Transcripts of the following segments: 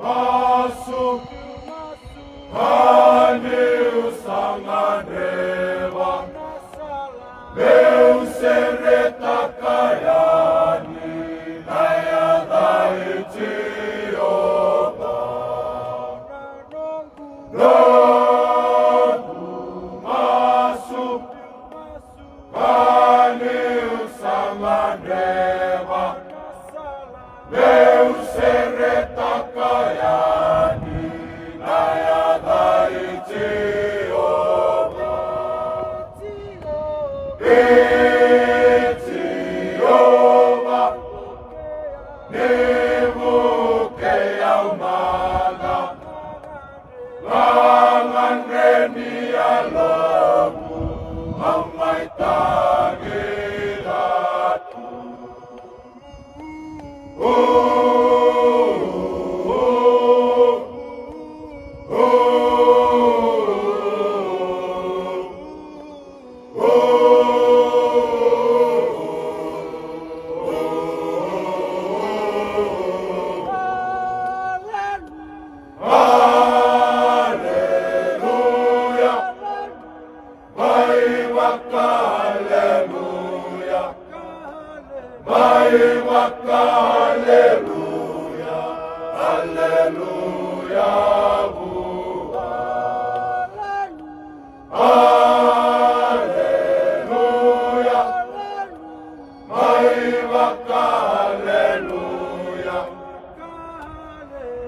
masuk Haneu sanganewa Meu sereta kayani Naya dai Jehovah Nunggu masuk Haneu sanganewa Meu sereta kayani Naya dai Jehovah Jehovah Nebuke yaumana Langan reni alomu Mamai tagiratu Haleluya, haleluya, haleluya,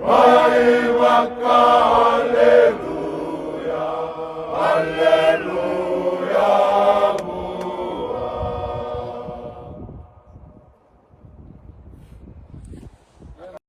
haleluya, haleluya, haleluya.